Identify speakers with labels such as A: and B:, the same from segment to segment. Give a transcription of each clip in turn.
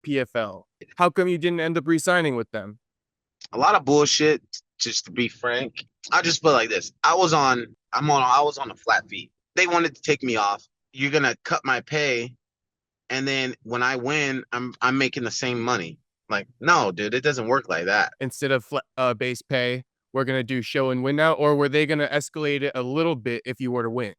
A: PFL. How come you didn't end up re-signing with them?
B: A lot of bullshit, just to be frank. I just feel like this. I was on a flat fee. They wanted to take me off. You're gonna cut my pay, and then when I win, I'm making the same money. Like, no, dude, it doesn't work like that.
A: Instead of base pay, we're gonna do show and win now, or were they gonna escalate it a little bit if you were to win?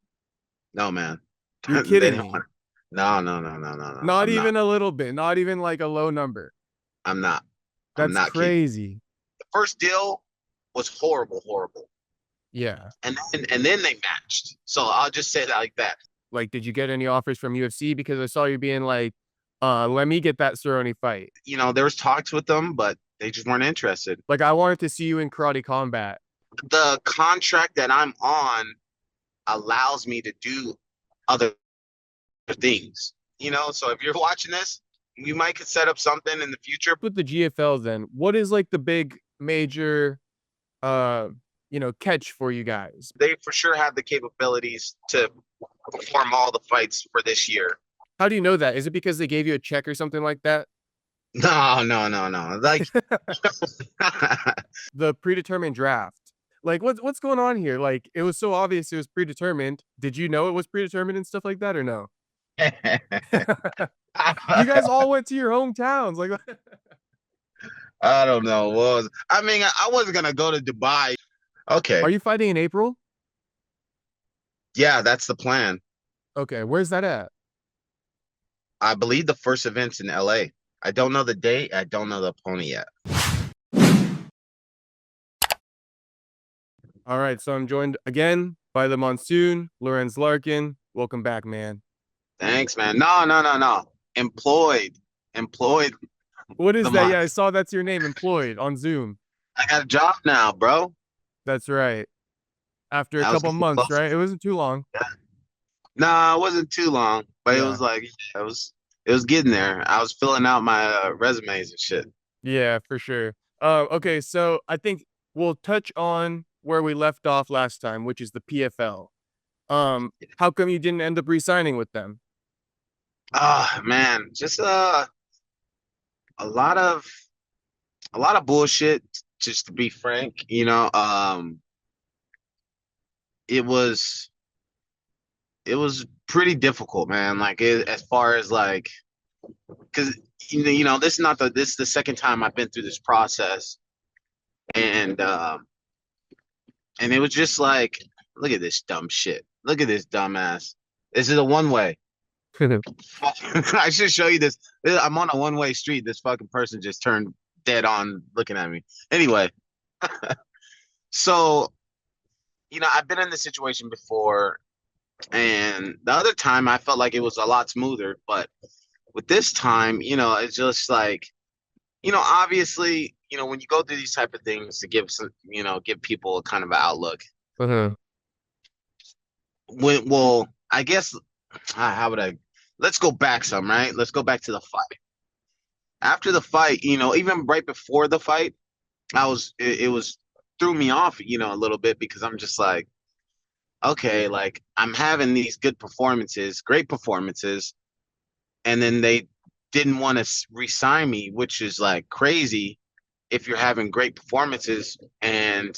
B: No, man.
A: You're
B: They
A: kidding
B: don't
A: me.
B: want. No, no, no, no, no, no.
A: Not
B: I'm not.
A: even a little bit, not even like a low number.
B: I'm not. I'm
A: That's
B: not kidding.
A: crazy.
B: The first deal was horrible, horrible,
A: Yeah.
B: and then they matched. So I'll just say that like that.
A: Like, did you get any offers from UFC? Because I saw you being like, let me get that Cerrone fight.
B: There was talks with them, but they just weren't interested.
A: Like, I wanted to see you in Karate Combat.
B: The contract that I'm on allows me to do other things. So if you're watching this, you might could set up something in the future.
A: With the GFL, then, what is like the big major, catch for you guys?
B: They for sure have the capabilities to perform all the fights for this year.
A: How do you know that? Is it because they gave you a check or something like that?
B: No, no, no, no. Like
A: The predetermined draft. Like, what's going on here? Like, it was so obvious it was predetermined. Did you know it was predetermined and stuff like that, or no? You guys all went to your hometowns. Like,
B: I don't know. I mean, I wasn't gonna go to Dubai. Okay.
A: are you fighting in April?
B: Yeah, that's the plan.
A: Okay, where's that at?
B: I believe the first event's in LA. I don't know the date. I don't know the opponent yet.
A: All right, so I'm joined again by the Monsoon, Lorenz Larkin. Welcome back, man.
B: Thanks, man. No, no, no, no. Employed. Employed
A: What
B: the
A: is that?
B: month.
A: Yeah, I saw that's your name, employed on Zoom.
B: I got a job now, bro.
A: That's right. After a
B: I was
A: couple
B: getting
A: months,
B: close.
A: right? It wasn't too long.
B: No, it wasn't too long, but it was
A: Yeah.
B: like it was getting there. I was filling out my resumes and shit.
A: Yeah, for sure. Okay, so I think we'll touch on where we left off last time, which is the PFL. How come you didn't end up re-signing with them?
B: Ah, man, just a lot of a lot of bullshit. Just to be frank, it was it was pretty difficult, man. Like as far as like, because this is the second time I've been through this process, and and it was just like, look at this dumb shit. Look at this dumbass. This is a one way. I should show you this. I'm on a one way street. This fucking person just turned dead on looking at me. Anyway, so I've been in this situation before, and the other time I felt like it was a lot smoother, but with this time, it's just like, obviously, when you go through these type of things to give people a kind of outlook.
A: Uh-huh.
B: Well, I guess, how would I? Let's go back some, right? Let's go back to the fight. After the fight, even right before the fight, it was threw me off, a little bit because I'm just like, okay, like I'm having these good performances, great performances, and then they didn't want to re-sign me, which is like crazy if you're having great performances and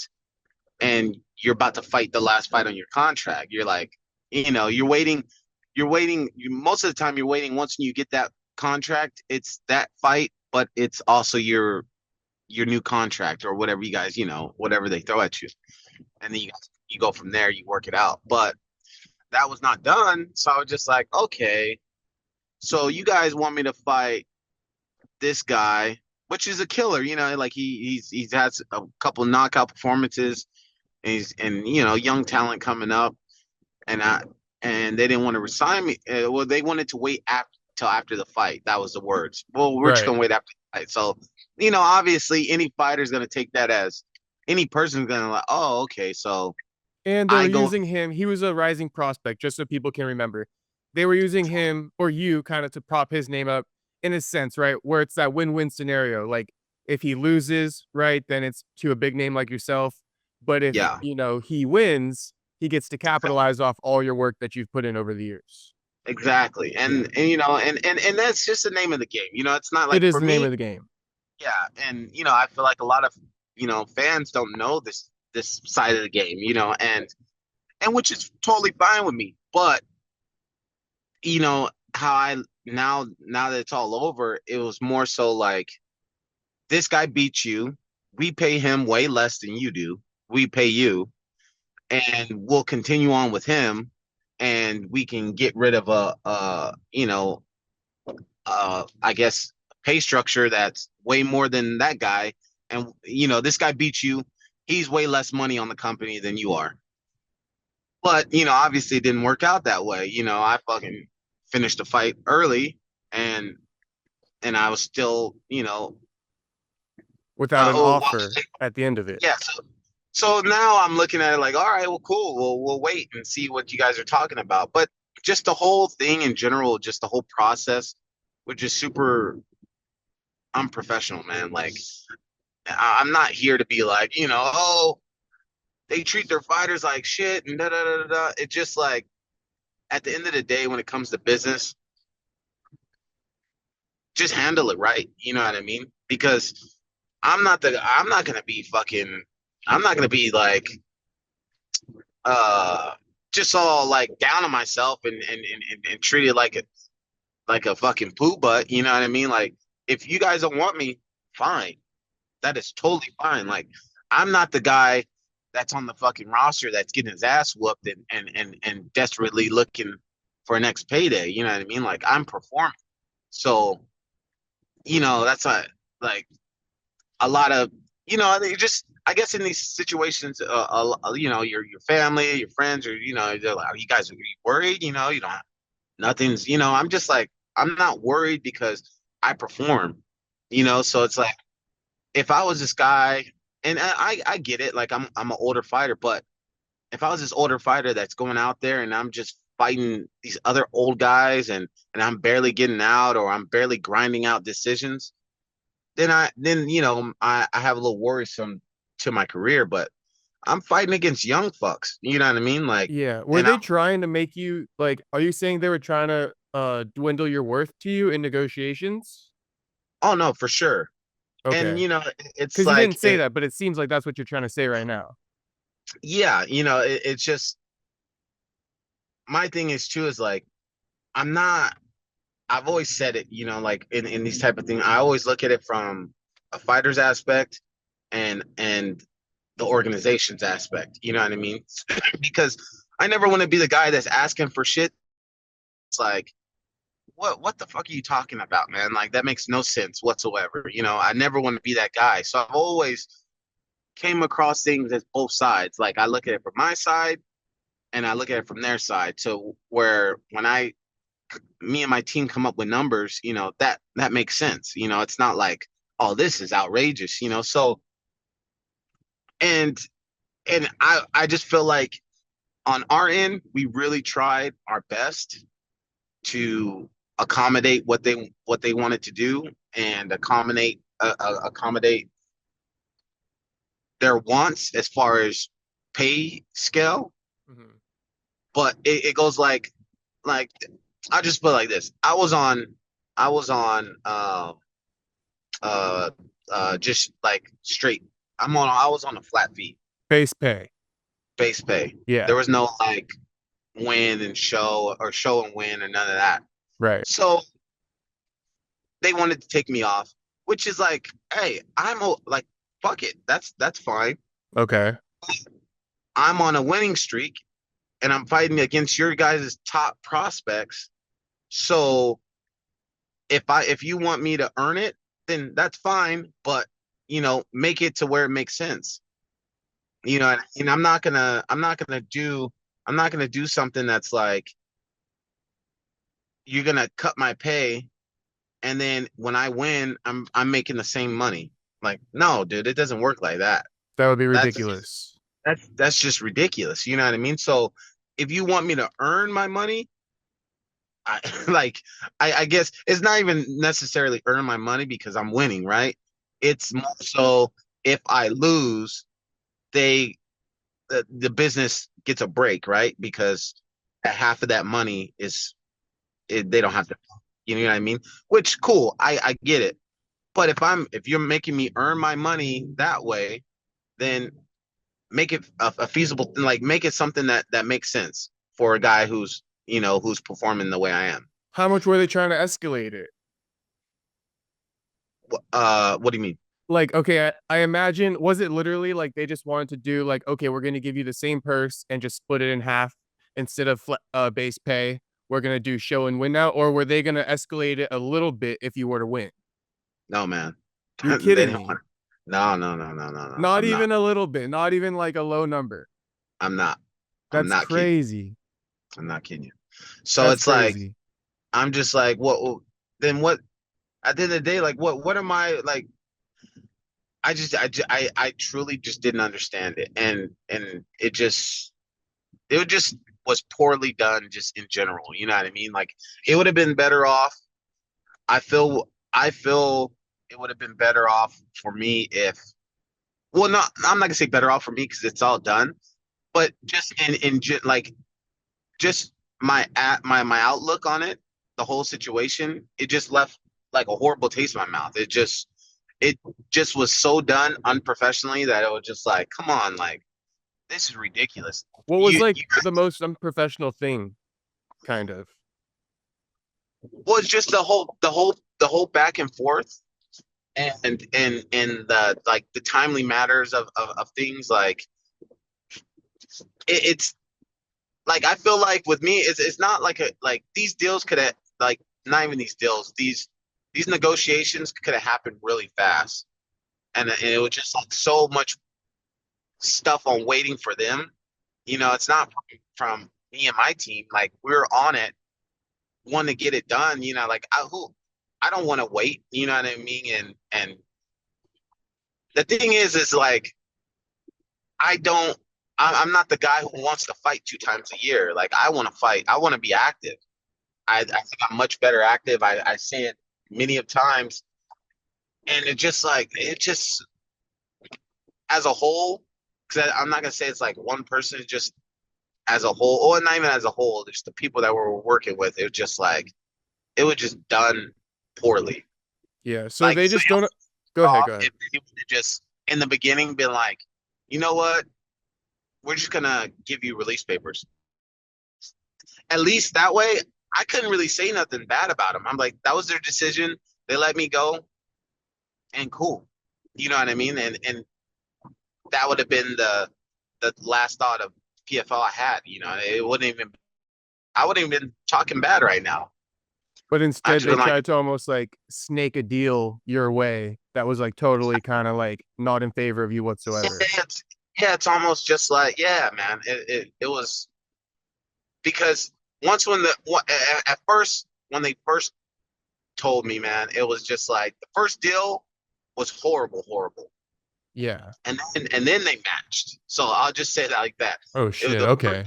B: you're about to fight the last fight on your contract. You're like, most of the time you're waiting. Once you get that contract, it's that fight, but it's also your new contract or whatever you guys, whatever they throw at you. And then you go from there, you work it out. But that was not done. So I was just like, okay, so you guys want me to fight this guy, which is a killer, like he's had a couple knockout performances, and young talent coming up, and and they didn't want to resign me. Well, they wanted to wait till after the fight. That was the words. Well, we're just
A: Right.
B: gonna wait after the fight. So, obviously, any fighter's gonna take that as any person's gonna like, oh, okay, so
A: And they were
B: I go.
A: using him. He was a rising prospect, just so people can remember. They were using him or you kind of to prop his name up in a sense, right? Where it's that win-win scenario. Like if he loses, right, then it's to a big name like yourself. But if,
B: Yeah,
A: he wins, he gets to capitalize off all your work that you've put in over the years.
B: exactly.
A: Yeah.
B: And you know, and that's just the name of the game. You know, it's not
A: It
B: like
A: is
B: for
A: the name
B: me,
A: of the game.
B: yeah. And you know, I feel like a lot of, you know, fans don't know this side of the game, you know, and which is totally fine with me. But you know, how I now that it's all over, it was more so like this guy beat you. We pay him way less than you do. We pay you, and we'll continue on with him, and we can get rid of you know, I guess pay structure that's way more than that guy. And you know, this guy beats you. He's way less money on the company than you are. But you know, obviously, it didn't work out that way. You know, I fucking finished the fight early, and I was still, you know,
A: Without an
B: well,
A: offer at the end of it.
B: yeah. So now I'm looking at it like, all right, well, cool. We'll wait and see what you guys are talking about. But just the whole thing in general, just the whole process, was just super unprofessional, man. Like, I'm not here to be like, you know, oh, they treat their fighters like shit and da da da da. Da. It just like at the end of the day, when it comes to business, just handle it right. You know what I mean? Because I'm not gonna be fucking I'm not gonna be like uh just all like down on myself and treat it like a fucking poo butt, you know what I mean? Like if you guys don't want me, fine. That is totally fine. Like I'm not the guy that's on the fucking roster that's getting his ass whooped and desperately looking for a next payday. You know what I mean? Like I'm performing. So, you know, that's like a lot of, you know, they just I guess in these situations, you know, your family, your friends, or you know, they're like, are you worried? You know, you don't nothing's, you know, I'm just like I'm not worried because I perform, you know. So it's like if I was this guy, and I get it, like I'm an older fighter, but if I was this older fighter that's going out there and I'm just fighting these other old guys and I'm barely getting out or I'm barely grinding out decisions, then you know I have a little worrisome to my career, but I'm fighting against young fucks. You know what I mean? Like,
A: Yeah. Were
B: and
A: they trying to make you like, are you saying they were trying to dwindle your worth to you in negotiations?
B: oh no, for sure. And
A: Okay.
B: you know, it's
A: Because you
B: like
A: didn't say that, but it seems like that's what you're trying to say right now.
B: yeah, you know, it's just my thing is too is like I'm not. I've always said it, you know, like in these type of things, I always look at it from a fighter's aspect and the organization's aspect. You know what I mean? Because I never want to be the guy that's asking for shit. It's like, what the fuck are you talking about, man? Like that makes no sense whatsoever. You know, I never want to be that guy. So I've always came across things as both sides. Like I look at it from my side and I look at it from their side. So where when me and my team come up with numbers, you know, that makes sense. You know, it's not like, oh, this is outrageous, you know. So and I just feel like on our end, we really tried our best to accommodate what they wanted to do and accommodate their wants as far as pay scale.
A: Mhm.
B: But it goes like I just put it like this. I was on uh just like straight. I was on a flat fee
A: Base pay.
B: base pay.
A: Yeah.
B: There was no like win and show or show and win or none of that.
A: Right.
B: So they wanted to take me off, which is like, hey, like fuck it. That's fine.
A: Okay.
B: I'm on a winning streak and I'm fighting against your guys' top prospects. So if you want me to earn it, then that's fine, but you know, make it to where it makes sense. You know, and I'm not gonna do something that's like you're gonna cut my pay and then when I win, I'm making the same money. Like, no, dude, it doesn't work like that.
A: That would be
B: That's
A: ridiculous.
B: that's just ridiculous. You know what I mean? So if you want me to earn my money, I like I guess it's not even necessarily earn my money because I'm winning, right? It's more so if I lose, they the business gets a break, right? Because half of that money is they don't have to, you know what I mean? Which cool, I get it. But if you're making me earn my money that way, then make it a feasible, like make it something that makes sense for a guy who's, who's performing the way I am.
A: How much were they trying to escalate it?
B: What do you mean?
A: Like, okay, I imagine, was it literally like they just wanted to do like, okay, we're going to give you the same purse and just split it in half instead of base pay? We're going to do show and win now, or were they going to escalate it a little bit if you were to win?
B: No, man.
A: You're
B: They
A: kidding
B: don't
A: me.
B: want. No, no, no, no, no, no.
A: Not
B: I'm not.
A: even a little bit, not even like a low number.
B: I'm not. I'm
A: That's
B: not kidding.
A: crazy.
B: I'm not kidding you. So
A: That's
B: it's like
A: crazy.
B: I'm just like, what? Then what? At the end of the day, like, what am I like? I truly just didn't understand it, and it just was poorly done, just in general. You know what I mean? Like, it would have been better off. I feel it would have been better off for me if, well, not, I'm not gonna say better off for me because it's all done, but just like just my outlook on it, the whole situation, it just left like a horrible taste in my mouth. It just was so done unprofessionally that it was just like, come on, like, this is ridiculous.
A: What was
B: You
A: like the most unprofessional thing, kind of?
B: Well, it's just the whole back and forth, and the, like, the timely matters of things, like, it's like, I feel like with me, it's not like these deals could have, like, not even these deals, these negotiations could have happened really fast, and it was just like so much stuff on waiting for them. It's not from me and my team. Like, we're on it, want to get it done. Like, I don't want to wait. You know what I mean? And the thing is like, I don't. I'm not the guy who wants to fight 2 times a year. Like, I want to fight. I want to be active. I think I'm much better active. I say it many of times, and it just as a whole. Because I'm not gonna say it's like one person. It's just as a whole, or not even as a whole. Just the people that we're working with. It was just like, it was just done poorly.
A: Yeah. So
B: Like,
A: they
B: so
A: just don't. Go ahead.
B: off
A: Go ahead.
B: if he would have just in the beginning been like, you know what, we're just gonna give you release papers. At least that way, I couldn't really say nothing bad about them. I'm like, that was their decision. They let me go, and cool. You know what I mean? And that would have been the last thought of PFL I had. It wouldn't even I wouldn't even been talking bad right now.
A: But
B: I've
A: instead,
B: just
A: they
B: been like,
A: tried to almost like snake a deal your way that was like totally kind of like not in favor of you
B: yeah,
A: whatsoever.
B: it's almost just like, yeah, man. It was because at first, when they first told me, man, it was just like the first deal was horrible, horrible,
A: Yeah.
B: and then they matched. So I'll just say that like that.
A: Oh
B: It was
A: shit.
B: the first
A: Okay.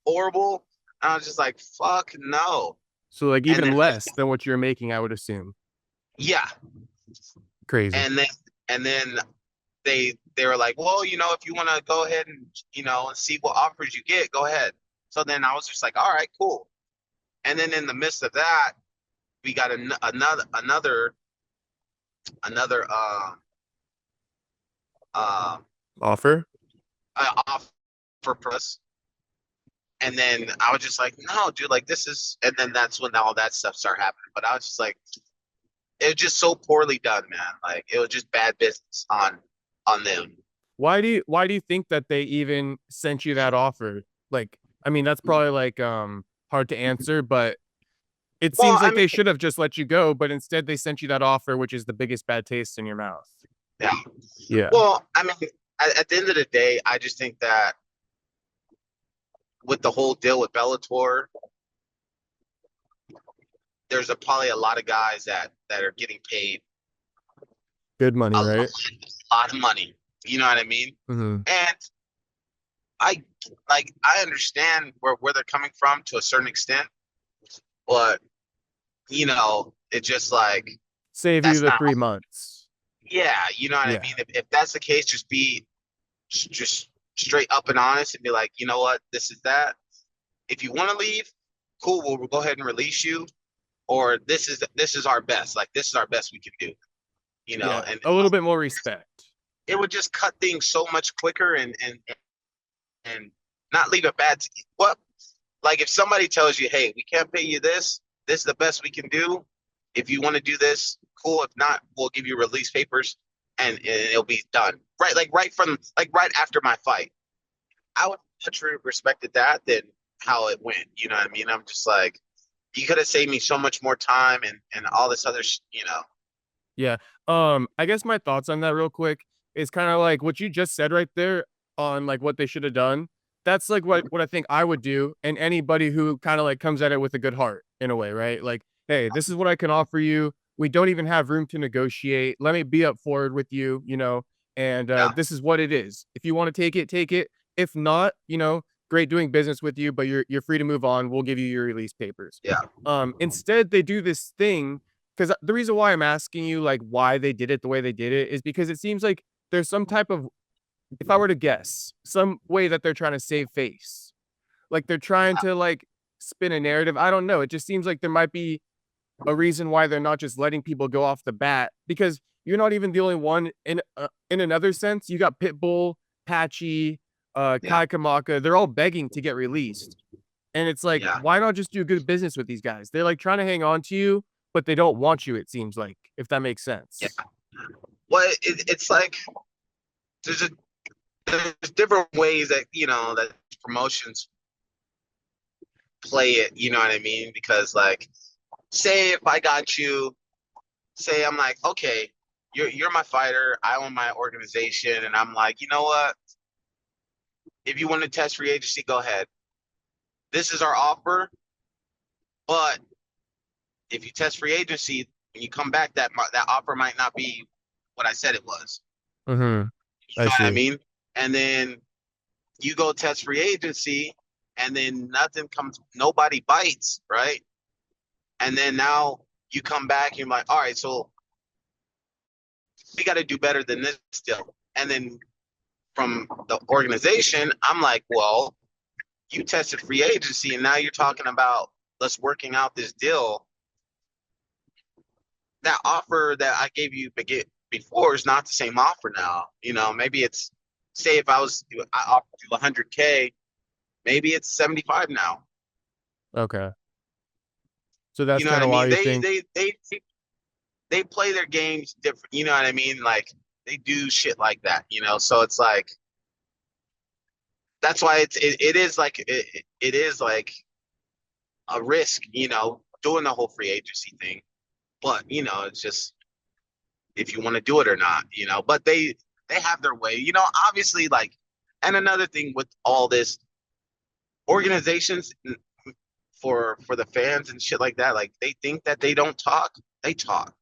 B: horrible. And I was just like, fuck no.
A: So like
B: And
A: even
B: then,
A: less than what you're making, I would assume.
B: yeah,
A: Crazy.
B: and then they were like, well, if you want to go ahead and and see what offers you get, go ahead. So then I was just like, all right, cool. And then in the midst of that, we got another uh,
A: Offer.
B: offer press. And then I was just like, no, dude, like, this is, and then that's when all that stuff started happening. But I was just like, it was just so poorly done, man. Like, it was just bad business on them.
A: Why do you think that they even sent you that offer? Like, I mean, that's probably like hard to answer, but it
B: Well,
A: seems
B: I
A: like
B: mean,
A: they should have just let you go, but instead they sent you that offer, which is the biggest bad taste in your mouth.
B: yeah.
A: Yeah.
B: Well, I mean, at the end of the day, I just think that with the whole deal with Bellator, there's probably a lot of guys that are getting paid
A: Good money,
B: a lot,
A: right?
B: a lot of money. You know what I mean?
A: Mm-hmm.
B: And I I understand where they're coming from to a certain extent, but it's just like,
A: Save you
B: that's
A: the
B: not,
A: 3 months.
B: yeah, you know what I
A: Yeah.
B: mean? If that's the case, just be just straight up and honest and be like, you know what, this is that. If you want to leave, cool, we'll go ahead and release you, or this is our best. Like this is our best we can do.
A: Yeah,
B: And
A: a little bit more respect.
B: it would just cut things so much quicker and not leave a bad. What like if somebody tells you, hey, we can't pay you this. This is the best we can do. If you want to do this, cool. If not, we'll give you release papers and it'll be done. Right, right after my fight. I would much respected that than how it went. You know what I mean? I'm just like, you could have saved me so much more time and all this other,
A: Yeah. I guess my thoughts on that real quick is kind of like what you just said right there on like what they should have done. That's like what I think I would do, and anybody who kind of like comes at it with a good heart in a way, right? Like, hey, this is what I can offer you. We don't even have room to negotiate. Let me be up forward with you, and
B: Yeah,
A: this is what it is. If you want to take it, take it. If not, great doing business with you, but you're free to move on. We'll give you your release papers.
B: yeah,
A: Instead, they do this thing because the reason why I'm asking you, like, why they did it the way they did it is because it seems like there's some type of, if I were to guess, some way that they're trying to save face. Like, they're trying to, like, spin a narrative. I don't know. It just seems like there might be a reason why they're not just letting people go off the bat because you're not even the only one in another sense. You got Pitbull, Patchy,
B: yeah,
A: Kai Kamaka. They're all begging to get released. And it's like,
B: yeah,
A: why not just do good business with these guys? They're like trying to hang on to you, but they don't want you, it seems like, if that makes
B: yeah.
A: sense.
B: Well, it's like there's a there's different ways that that promotions play it. You know what I mean? Because like, say if I got you, say I'm like, okay, you're my fighter. I own my organization, and I'm like, you know what? If you want to test free agency, go ahead. This is our offer, but if you test free agency when you come back, that offer might not be what I said it was.
A: Mhm.
B: You
A: I
B: know what I
A: see.
B: mean? And then you go test free agency, and then nothing comes, nobody bites, right? And then now you come back, and you're like, all right, so we got to do better than this still. And then from the organization, I'm like, well, you tested free agency, and now you're talking about let's working out this deal. That offer that I gave you before is not the same offer now. Maybe it's, say if I offered you 100K, maybe it's 75 now.
A: Okay. So that's
B: You know what
A: kind
B: I
A: of why
B: mean?
A: you
B: They
A: think
B: they they they play their games different. You know what I mean? Like they do shit like that. So it's like that's why it is like it is like a risk. Doing the whole free agency thing, but it's just if you want to do it or not. But they have their way. Obviously, like, and another thing with all this, organizations for the fans and shit like that, like they think that they don't talk. They talk.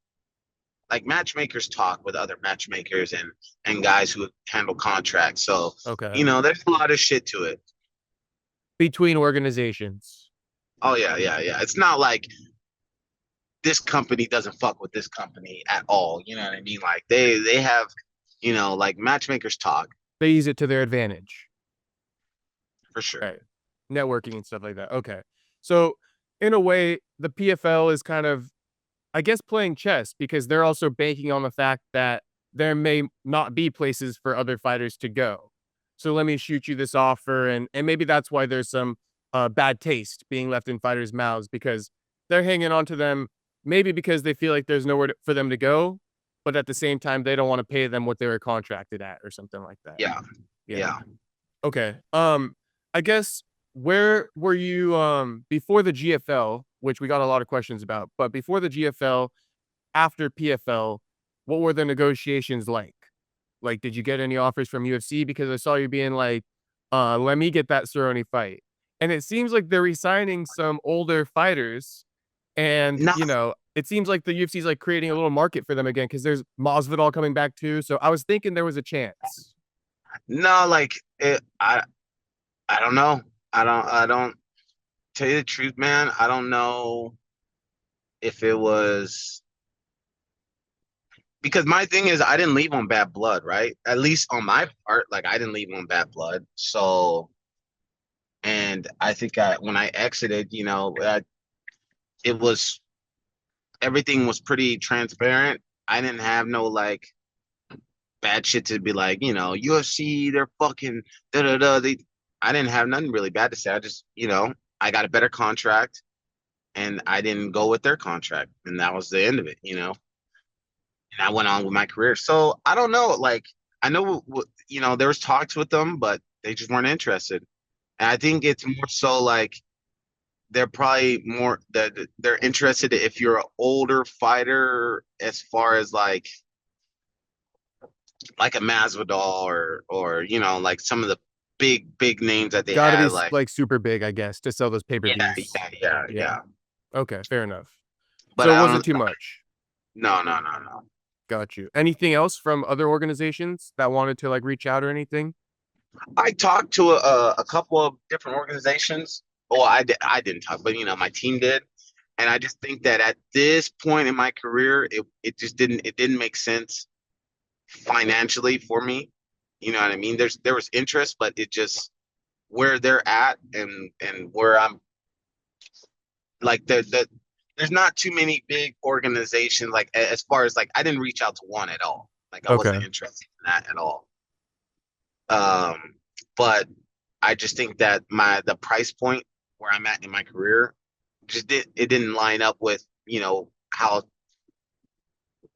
B: Like matchmakers talk with other matchmakers and guys who handle contracts. So
A: okay.
B: there's a lot of shit to it.
A: Between organizations.
B: Oh yeah, yeah, yeah. It's not like this company doesn't fuck with this company at all. You know what I mean? Like they have, like matchmakers talk
A: They use it to their advantage.
B: for sure.
A: Right. Networking and stuff like that. Okay. So in a way, the PFL is kind of, I guess, playing chess because they're also banking on the fact that there may not be places for other fighters to go. So let me shoot you this offer, and maybe that's why there's some bad taste being left in fighters' mouths because they're hanging on to them. Maybe because they feel like there's nowhere for them to go, but at the same time they don't want to pay them what they were contracted at or something like that.
B: Yeah,
A: Yeah.
B: yeah.
A: Okay. I guess where were you before the GFL, which we got a lot of questions about, but before the GFL, after PFL, what were the negotiations like? Like, did you get any offers from UFC? Because I saw you being like, let me get that Cerrone fight. And it seems like they're resigning some older fighters. And,
B: No,
A: it seems like the UFC is like creating a little market for them again because there's Masvidal coming back too. So I was thinking there was a chance.
B: no, like I don't know. I don't tell you the truth, man. I don't know if it was because my thing is I didn't leave on bad blood, right? At least on my part, like I didn't leave on bad blood. So And I think when I exited, it was everything was pretty transparent. I didn't have no like bad shit to be like, UFC, they're fucking da da da. I didn't have nothing really bad to say. I just, I got a better contract and I didn't go with their contract. And that was the end of it. And I went on with my career. So I don't know. Like, I know, there was talks with them, but they just weren't interested. And I think it's more so like they're probably more that they're interested if you're an older fighter as far as like a Masvidal or like some of the big names that they
A: Got to be
B: had like
A: like super big, I guess, to sell those
B: yeah
A: pay-per-views.
B: yeah yeah
A: Yeah.
B: yeah.
A: Okay, fair enough.
B: But
A: So it
B: I
A: wasn't
B: don't
A: too much.
B: no.
A: Got you. Anything else from other organizations that wanted to like reach out or anything?
B: I talked to a couple of different organizations. Well, I didn't talk, but my team did. And I just think that at this point in my career, it didn't make sense financially for me. You know what I mean? There was interest, but it just where they're at and where I'm like there's not too many big organizations like as far as like I didn't reach out to one at all. Like I
A: Okay.
B: wasn't interested in that at all. Um, but I just think that the price point where I'm at in my career it didn't line up with how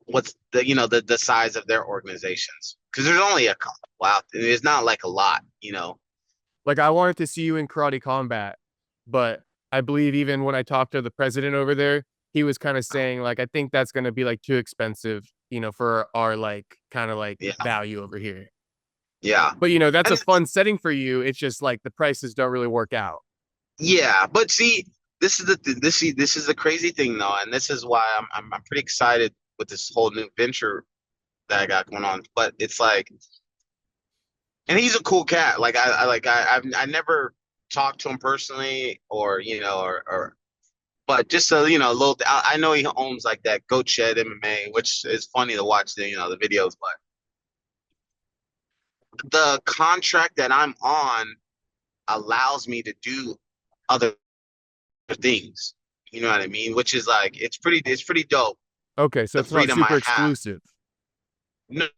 B: what's the size of their organizations because there's only a couple out there. It's not like a lot.
A: Like I wanted to see you in Karate Combat, but I believe even when I talked to the president over there, he was kind of saying like, I think that's going to be like too expensive, for our like kind of like
B: Yeah,
A: value over here.
B: yeah,
A: But that's a
B: and
A: fun setting for you. It's just like the prices don't really work out.
B: yeah, but see, this is the crazy thing though, and this is why I'm pretty excited with this whole new venture that I got going on. But it's like, and he's a cool cat. Like I never talked to him personally, or but just so a little. I know he owns like that Goat Shed MMA, which is funny to watch the videos. But the contract that I'm on allows me to do other things. You know what I mean? Which is like it's pretty dope.
A: Okay, so
B: The
A: it's not
B: freedom
A: super
B: I have.
A: exclusive.
B: No.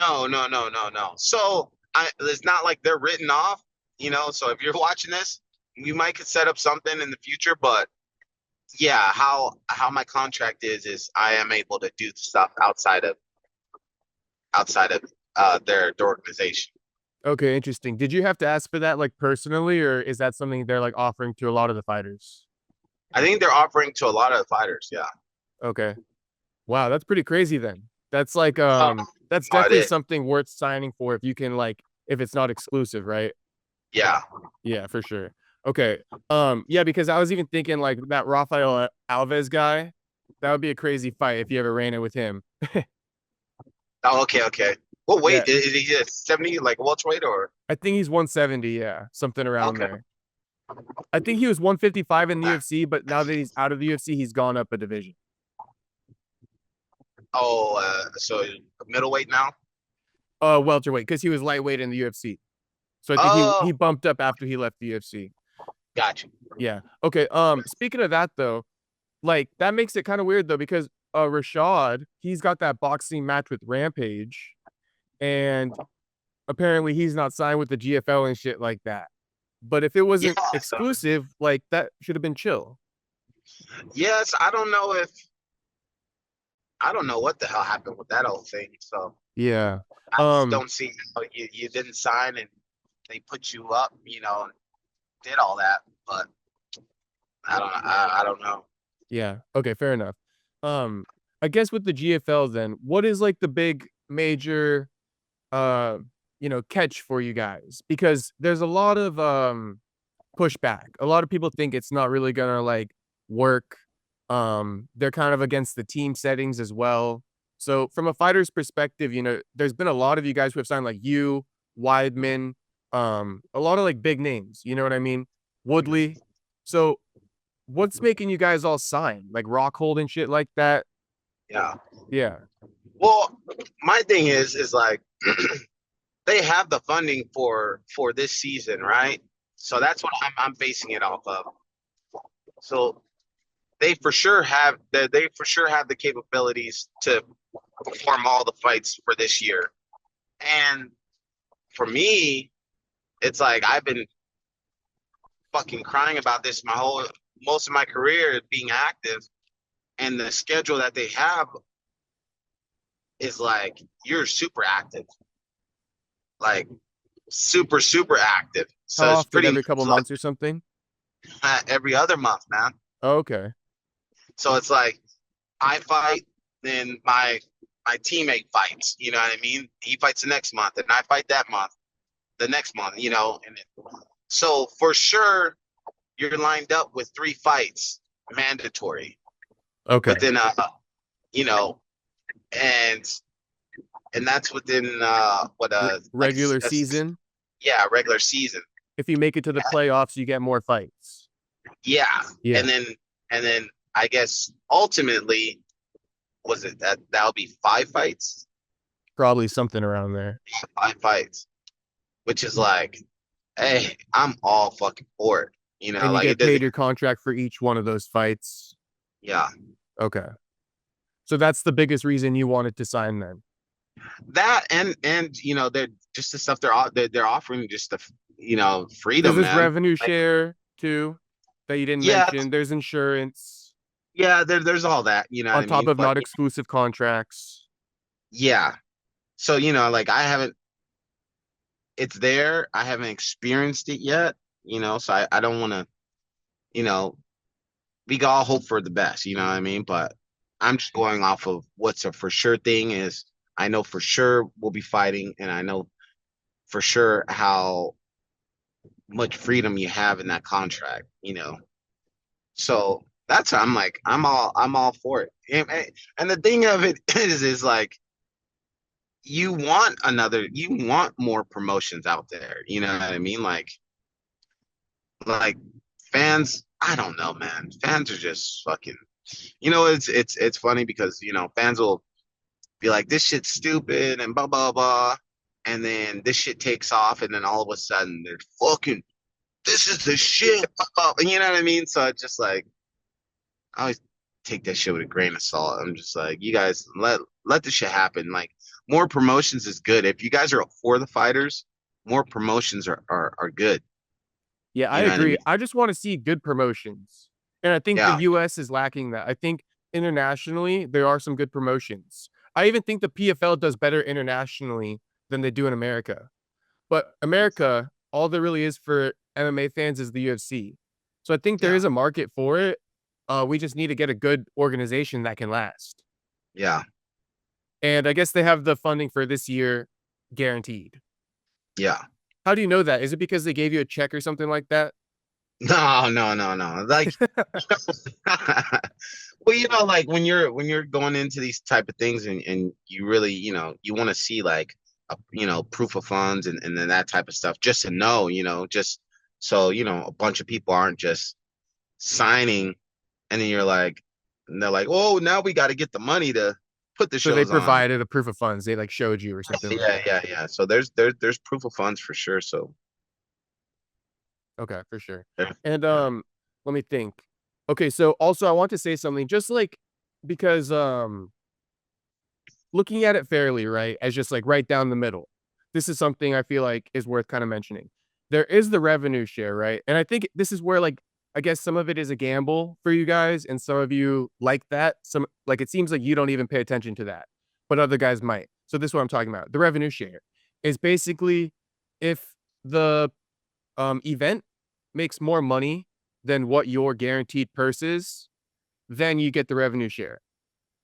B: So it's not like they're written off. So if you're watching this, we might could set up something in the future. But yeah, how my contract is I am able to do stuff outside of their organization.
A: Okay, interesting. Did you have to ask for that like personally, or is that something they're like offering to a lot of the fighters?
B: I think they're offering to a lot of the fighters. Yeah.
A: Okay. Wow, that's pretty crazy then. That's like
B: Oh,
A: that's
B: it
A: definitely
B: is.
A: something worth signing for if you can like if it's not exclusive, right?
B: Yeah.
A: Yeah, for sure. Okay. Yeah, because I was even thinking like that Rafael Alves guy, that would be a crazy fight if you ever ran it with him.
B: Oh, okay. What
A: Yeah.
B: weight is he? Just 70, like welterweight or?
A: I think he's 170, yeah, something around
B: Okay.
A: there. I think he was 155 in the UFC, but now that he's out of the UFC, he's gone up a division.
B: Oh, so middleweight now?
A: Welterweight, because he was lightweight in the UFC. So I think he
B: Oh,
A: bumped up after he left the UFC.
B: gotcha.
A: Yeah. Okay. Speaking of that though, like that makes it kind of weird though, because Rashad, he's got that boxing match with Rampage, and apparently he's not signed with the GFL and shit like that. But if it
B: Yeah.
A: wasn't
B: So
A: exclusive, like that should have been chill.
B: yes, I don't know what the hell happened with that whole thing. So
A: Yeah.
B: I just
A: Um,
B: don't see how you didn't sign and they put you up, and did all that. But I don't know.
A: yeah. Okay, fair enough. Um, I guess with the GFL then, what is like the big major uh, catch for you guys? Because there's a lot of pushback. A lot of people think it's not really gonna like work. They're kind of against the team settings as well. So from a fighter's perspective, there's been a lot of you guys who have signed like you, Weidman, a lot of like big names, you know what I mean? Woodley. So what's making you guys all sign? Like Rockhold and shit like that?
B: Yeah.
A: Yeah.
B: Well, my thing is like they have the funding for this season, right? So that's what I'm basing it off of. So they for sure have the capabilities to perform all the fights for this year. And for me, it's like I've been fucking crying about this most of my career being active, and the schedule that they have is like you're super active, like super active.
A: How
B: So it's
A: often?
B: pretty
A: Every
B: much
A: couple
B: like
A: months or something?
B: every other month, man.
A: Oh, okay.
B: So it's like I fight, then my teammate fights. You know what I mean? He fights the next month, and I fight that month, the next month. You know, and so for sure you're lined up with 3 fights mandatory
A: Okay.
B: within you know, and that's within what like
A: Regular
B: a
A: season.
B: yeah, regular season.
A: If you make it to the playoffs, you get more fights.
B: Yeah.
A: Yeah.
B: And then I guess ultimately was it that'll be 5 fights?
A: Probably something around there.
B: 5 fights, which is like, hey, I'm all fucking for it. You know,
A: And you
B: like it
A: get paid
B: doesn't.
A: your contract for each one of those fights.
B: Yeah,
A: Okay. So that's the biggest reason you wanted to sign then.
B: that and you know they're just the stuff they're offering, just the
A: Because
B: freedom,
A: there's
B: man.
A: revenue
B: Like,
A: share too that you didn't
B: yeah,
A: mention. There's insurance
B: yeah, there's all that, you know what
A: on
B: I
A: top
B: mean?
A: of
B: But
A: not exclusive contracts.
B: yeah, so like I haven't. It's there. I haven't experienced it yet, so I don't want to, you know, we can all hope for the best, you know what I mean? But I'm just going off of what's a for sure thing is I know for sure we'll be fighting, and I know for sure how much freedom you have in that contract. So that's how I'm like, I'm all for it. And the thing of it is like you want more promotions out there, you know what I mean? Like fans, I don't know, man. Fans are just fucking. It's funny because fans will be like, this shit's stupid and blah blah blah, and then this shit takes off, and then all of a sudden they're fucking, this is the shit, and you know what I mean? So it's just like I always take that shit with a grain of salt. I'm just like, you guys let the shit happen. Like more promotions is good. If you guys are for the fighters, more promotions are good.
A: Yeah, I
B: You know what I
A: agree.
B: mean?
A: I just want to see good promotions. And I think the
B: Yeah,
A: US is lacking that. I think internationally, there are some good promotions. I even think the PFL does better internationally than they do in America. But America, all there really is for MMA fans is the UFC. So I think there
B: yeah,
A: is a market for it. We just need to get a good organization that can last.
B: yeah,
A: And I guess they have the funding for this year guaranteed.
B: yeah.
A: How do you know that? Is it because they gave you a check or something like that?
B: No, no, no, no. Like, well, like when you're going into these type of things, and you really, you want to see like proof of funds, and then that type of stuff, just to know, just so a bunch of people aren't just signing, and then you're like, and they're like, oh, now we got to get the money to put the
A: So they
B: shows on.
A: provided a proof of funds. They like showed you or something like
B: Yeah,
A: that.
B: yeah, yeah. So there's proof of funds for sure. So
A: Okay, for sure.
B: yeah,
A: And
B: yeah,
A: let me think. Okay, so also I want to say something just like because looking at it fairly, right, as just like right down the middle. This is something I feel like is worth kind of mentioning. There is the revenue share, right? And I think this is where like I guess some of it is a gamble for you guys and some of you like that. Some like it seems like you don't even pay attention to that, but other guys might. So this is what I'm talking about. The revenue share is basically if the event makes more money than what your guaranteed purse is, then you get the revenue share.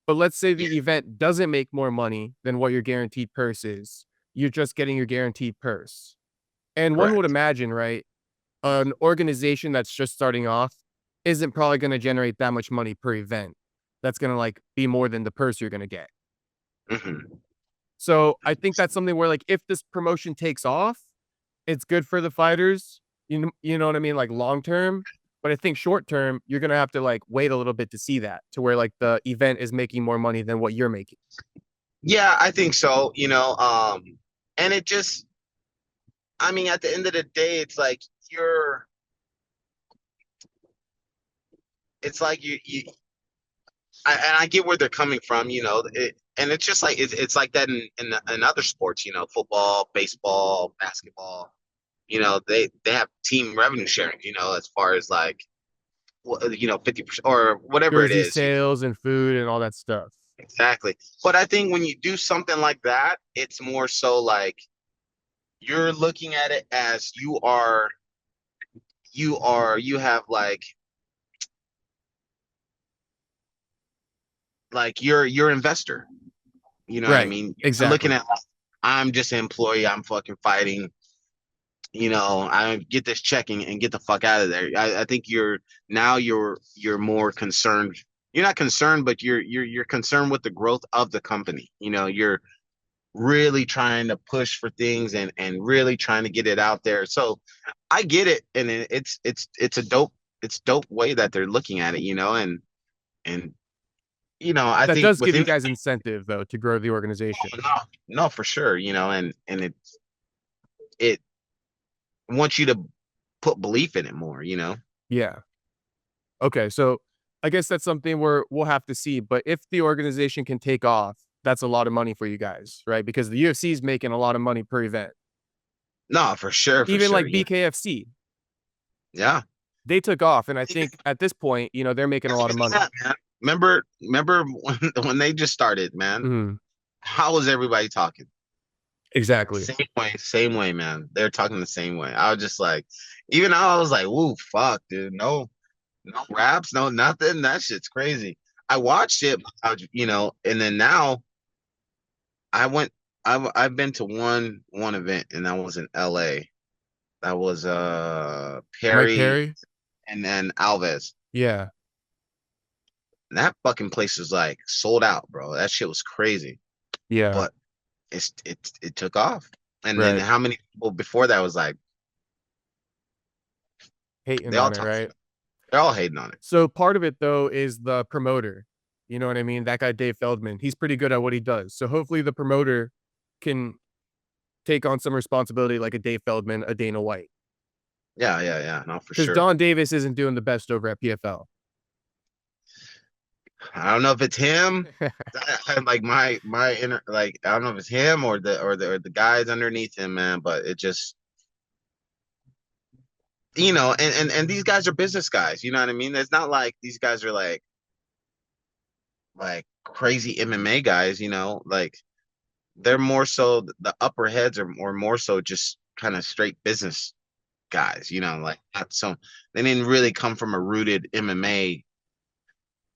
A: But let's say
B: yeah,
A: the event doesn't make more money than what your guaranteed purse is. You're just getting your guaranteed purse. And one would
B: correct.
A: imagine, right? An organization that's just starting off isn't probably going to generate that much money per event. That's going to like be more than the purse you're going to get.
B: Hmm.
A: So I think that's something where like if this promotion takes off, it's good for the fighters. You know what I mean? Like long term. But I think short term, you're gonna have to like wait a little bit to see that to where like the event is making more money than what you're making.
B: Yeah, I think so. And it just, I mean, at the end of the day, it's like you're it's like and I get where they're coming from, and it's just like it's like that in other sports, football, baseball, basketball. They have team revenue sharing, as far as like 50% or whatever it
A: Jersey
B: is.
A: sales and food and all that stuff.
B: Exactly. But I think when you do something like that, it's more so like you're looking at it as you have like you're investor. You know what I
A: Right.
B: mean? You're looking
A: Exactly.
B: at I'm just an employee, I'm fucking fighting, I get this checking and get the fuck out of there. I think you're more concerned. You're not concerned, but you're concerned with the growth of the company. You're really trying to push for things and really trying to get it out there. So I get it, and it's a dope way that they're looking at it, and I
A: That
B: think
A: does give you
B: within
A: guys incentive though to grow the organization.
B: no, no, for sure, and it wants you to put belief in it more.
A: Yeah. Okay. So I guess that's something where we'll have to see. But if the organization can take off, that's a lot of money for you guys, right? Because the UFC is making a lot of money per event.
B: No, for sure, for
A: Even
B: sure.
A: like BKFC,
B: Yeah.
A: they took off. And I think at this point, they're making a lot of money.
B: Yeah, man. Remember when they just started, man?
A: Mhm.
B: How was everybody talking?
A: Exactly.
B: Same way, man. They're talking the same way. I was just like, even I was like, "Woo, fuck, dude, no raps, no nothing. That shit's crazy." I watched it, and then now I went. I've been to one event, and that was in L.A. That was
A: Mike
B: Perry
A: Perry.
B: and then Alves.
A: Yeah.
B: And that fucking place was like sold out, bro. That shit was crazy.
A: Yeah.
B: But it took off. And then
A: Right.
B: how many people before that was like
A: Hating
B: they all
A: on it,
B: talk,
A: right?
B: they're all hating on it.
A: So part of it though is the promoter. You know what I mean? That guy Dave Feldman. He's pretty good at what he does. So hopefully the promoter can take on some responsibility like a Dave Feldman, a Dana White.
B: Yeah, yeah, yeah. No, for
A: Because
B: sure.
A: Don Davis isn't doing the best over at PFL.
B: I don't know if it's him. Like my inner like I don't know if it's him or the guys underneath him, man. But it just and these guys are business guys. You know what I mean? It's not like these guys are like crazy MMA guys. Like they're more so the upper heads are more so just kind of straight business guys. Like not so they didn't really come from a rooted MMA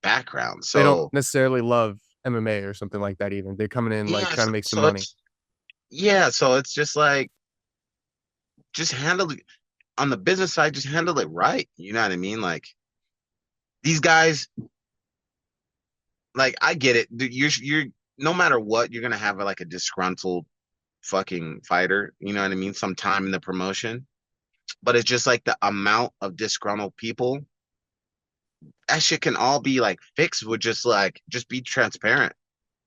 B: background.
A: They don't
B: So
A: necessarily love MMA or something like that even. They're coming in like
B: yeah,
A: trying to make some
B: so
A: money.
B: it's just like just handle it on the business side, just handle it right. You know what I mean? Like these guys, like I get it. Dude, you're no matter what, you're gonna have like a disgruntled fucking fighter. You know what I mean? Sometime in the promotion, but it's just like the amount of disgruntled people. That shit can all be like fixed with just be transparent.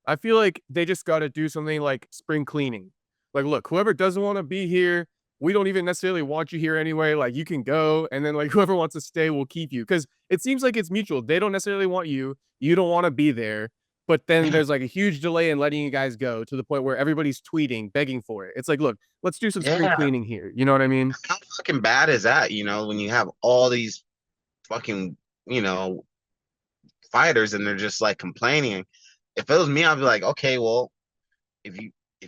A: I feel like they just got to do something like spring cleaning. Like, look, whoever doesn't want to be here, we don't even necessarily want you here anyway. Like, you can go, and then like whoever wants to stay will keep you because it seems like it's mutual. They don't necessarily want you. You don't want to be there. But then
B: Yeah,
A: there's like a huge delay in letting you guys go to the point where everybody's tweeting, begging for it. It's like, look, let's do some spring
B: yeah.
A: cleaning here. You know what I mean?
B: How fucking bad is that? When you have all these fucking fighters and they're just like complaining. If it was me, I'd be like, okay, well, if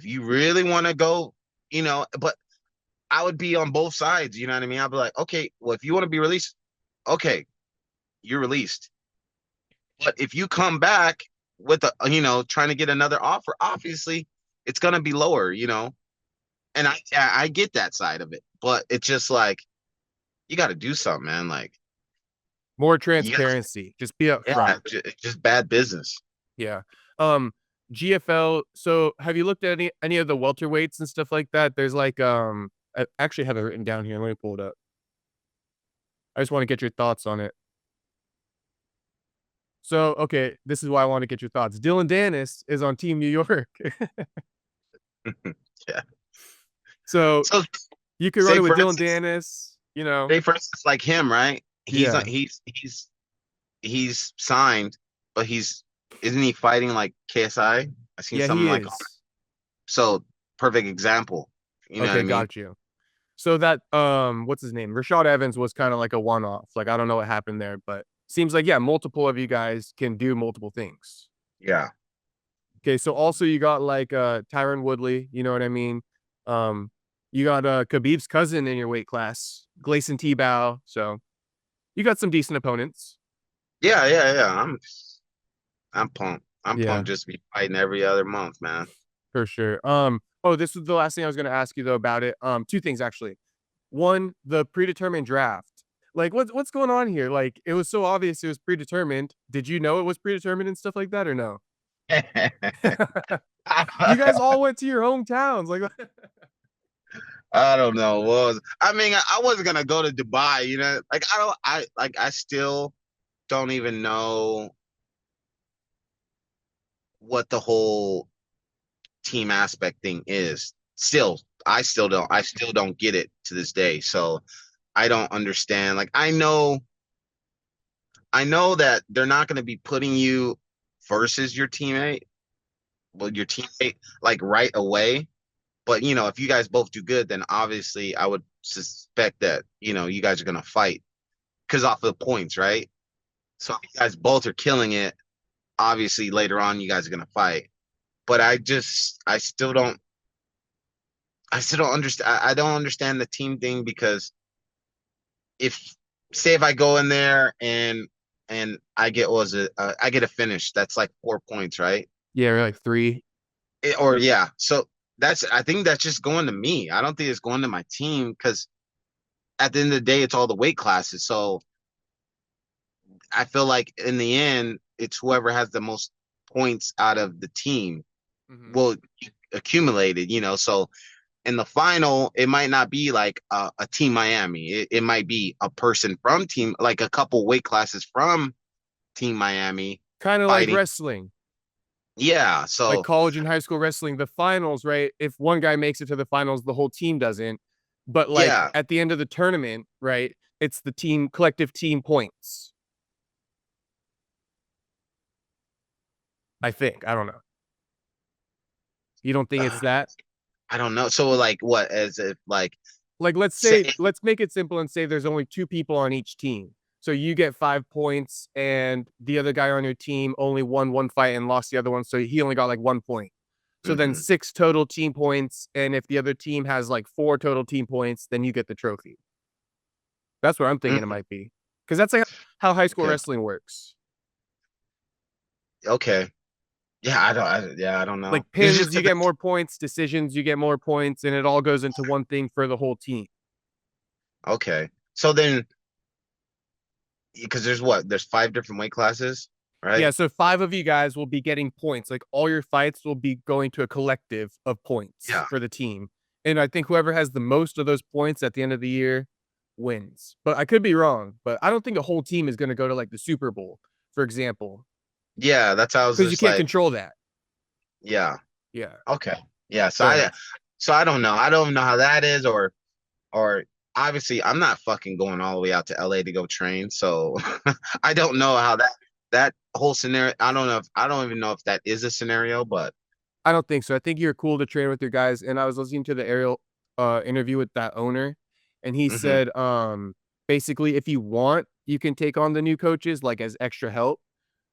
B: you really want to go, but I would be on both sides. You know what I mean? I'd be like, okay, well, if you want to be released, okay, you're released. But if you come back with trying to get another offer, obviously it's gonna be lower. And I get that side of it, but it's just like you got to do something, man. Like
A: More
B: you got,
A: transparency. Just be upfront.
B: yeah, just bad business.
A: Yeah. Um, GFL. So have you looked at any of the welterweights and stuff like that? There's like I actually have it written down here. Let me pull it up. I just want to get your thoughts on it. So, okay, this is why I want to get your thoughts. Dylan Dennis is on Team New York.
B: Yeah.
A: So
B: So
A: you could run
B: say
A: it with
B: for
A: Dylan
B: instance,
A: Dennis. you know?
B: Say for instance, like him, right?
A: Yeah.
B: He's signed, but isn't he fighting like KSI? I seen
A: Yeah, he
B: something like
A: is.
B: so perfect example. You know what I
A: Okay,
B: mean?
A: got you. So that what's his name? Rashad Evans was kind of like a one-off. Like I don't know what happened there, but seems like yeah, multiple of you guys can do multiple things.
B: Yeah.
A: Okay, so also you got like Tyron Woodley, you know what I mean? Um you got Khabib's cousin in your weight class, Gleison Tebow. So you got some decent opponents.
B: Yeah. I'm pumped. I'm
A: Yeah,
B: pumped just to be fighting every other month, man.
A: for sure. Oh, this was the last thing I was gonna ask you though about it. Two things actually. One, the predetermined draft. Like what's going on here? Like it was so obvious it was predetermined. Did you know it was predetermined and stuff like that or no? You guys all went to your hometowns. Like
B: I don't know. I mean, I wasn't gonna go to Dubai, you know. Like I still don't even know what the whole team aspect thing is. I still don't get it to this day. So I don't understand. Like I know that they're not gonna be putting you versus your teammate like right away. But you know, if you guys both do good, then obviously I would suspect that, you know, you guys are gonna fight because off of the points, right? So if you guys both are killing it, obviously later on you guys are gonna fight. But I still don't understand. I don't understand the team thing because if say if I go in there and I get what was it I get a finish, that's like 4 points, right?
A: yeah, we're like three.
B: Or yeah, so I think that's just going to me. I don't think it's going to my team because at the end of the day, it's all the weight classes. So I feel like in the end, it's whoever has the most points out of the team
A: Mhm.
B: will accumulate it, you know. So in the final, it might not be like a team Miami. It might be a person from team, like a couple weight classes from team Miami
A: Kind of like
B: fighting.
A: wrestling.
B: Yeah.
A: Like
B: So
A: college and high school wrestling, the finals, right? If one guy makes it to the finals, the whole team doesn't. But like
B: yeah.
A: at the end of the tournament, right? It's the team collective team points. I think. I don't know. You don't think it's
B: Uh,
A: that?
B: I don't know. So like what as if like
A: Like
B: say
A: let's make it simple and say there's only two people on each team. So you get 5 points and the other guy on your team only won one fight and lost the other one. So he only got like 1 point. So then
B: mhm.
A: six total team points. And if the other team has like four total team points, then you get the trophy. That's what I'm thinking it
B: Mhm.
A: might be. Because that's like how high school
B: Okay.
A: wrestling works.
B: Okay. Yeah, I don't know.
A: Like
B: It's just
A: pins, you get more points, decisions, you get more points, and it all goes into one thing for the whole team.
B: okay. So then because there's five different weight classes,
A: Yeah,
B: right?
A: so five of you guys will be getting points. Like all your fights will be going to a collective of points
B: Yeah.
A: for the team. And I think whoever has the most of those points at the end of the year wins. But I could be wrong. But I don't think a whole team is going to go to like the Super Bowl, for example,
B: Yeah, that's how I was
A: because you
B: just
A: can't
B: like,
A: control that.
B: yeah.
A: Yeah.
B: Okay. Yeah,
A: So
B: so I don't know. I don't know how that is or obviously I'm not fucking going all the way out to LA to go train. So I don't know how that whole scenario I don't even know if that is a scenario, but
A: I don't think so. I think you're cool to train with your guys. And I was listening to the Ariel interview with that owner, and he
B: mhm.
A: said basically if you want, you can take on the new coaches like as extra help.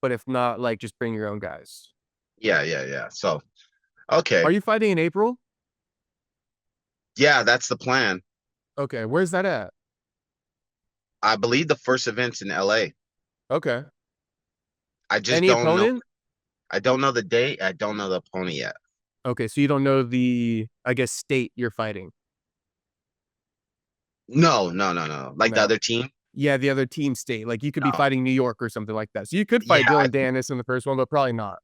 A: But if not, like just bring your own guys.
B: Yeah. So, okay.
A: Are you fighting in April?
B: Yeah, that's the plan.
A: Okay, where's that at?
B: I believe the first event's in LA.
A: Okay.
B: I just
A: Any
B: don't know.
A: opponent?
B: I don't know the date. I don't know the opponent yet.
A: Okay, so you don't know the I guess state you're fighting.
B: No. Like the
A: No.
B: other team?
A: Yeah, the other team state. Like you could be
B: No.
A: fighting New York or something like that. So you could fight
B: Yeah,
A: Dylan Dennis in the first one, but probably not.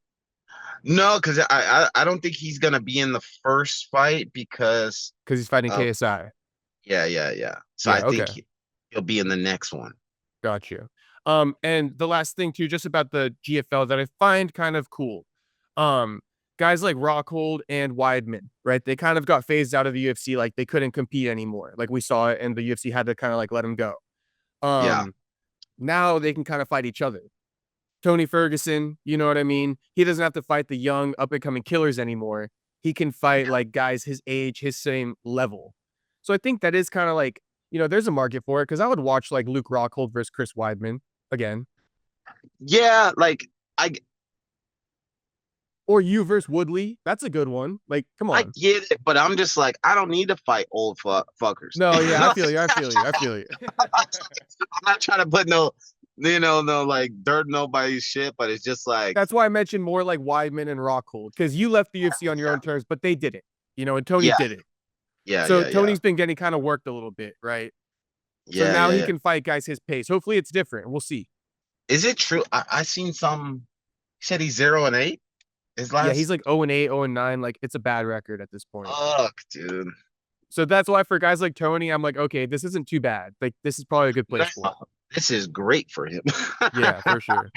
B: no, because I don't think he's gonna be in the first fight because
A: Because he's fighting
B: of
A: KSI.
B: yeah. So I
A: Yeah,
B: think
A: okay.
B: he'll be in the next one.
A: Got you. And the last thing too, just about the GFL that I find kind of cool. Um, guys like Rockhold and Weidman, right? They kind of got phased out of the UFC, like they couldn't compete anymore. Like we saw it, and the UFC had to kind of like let them go.
B: Yeah.
A: Now they can kind of fight each other. Tony Ferguson, you know what I mean? He doesn't have to fight the young up and coming killers anymore. He can fight like guys his age, his same level. So I think that is kind of like, there's a market for it because I would watch like Luke Rockhold versus Chris Weidman again.
B: Yeah, like I
A: Or you versus Woodley. That's a good one. Like, come
B: I
A: on.
B: get it, but I'm just like I don't need to fight old fuckers.
A: No, yeah, I feel you. I feel you. I feel you.
B: I'm not trying to put no like dirt in nobody's shit, but it's just like
A: That's why I mentioned more like Weidman and Rockhold because you left the UFC on your own terms, but they did it, and Tony
B: yeah,
A: did it.
B: yeah,
A: So
B: yeah, yeah,
A: Tony's been getting kind of worked a little bit, right? So
B: yeah,
A: now
B: yeah,
A: he
B: yeah.
A: can fight guys his pace. Hopefully it's different. We'll see.
B: Is it true? I seen some. He said he's 0-8. His
A: Yeah, he's
B: last.
A: like 0-8, 0-9. Like it's a bad record at this point.
B: Fuck, dude.
A: So that's why for guys like Tony, I'm like, okay, this isn't too bad. Like this is probably a good place for him.
B: This is great for him.
A: Yeah, for sure.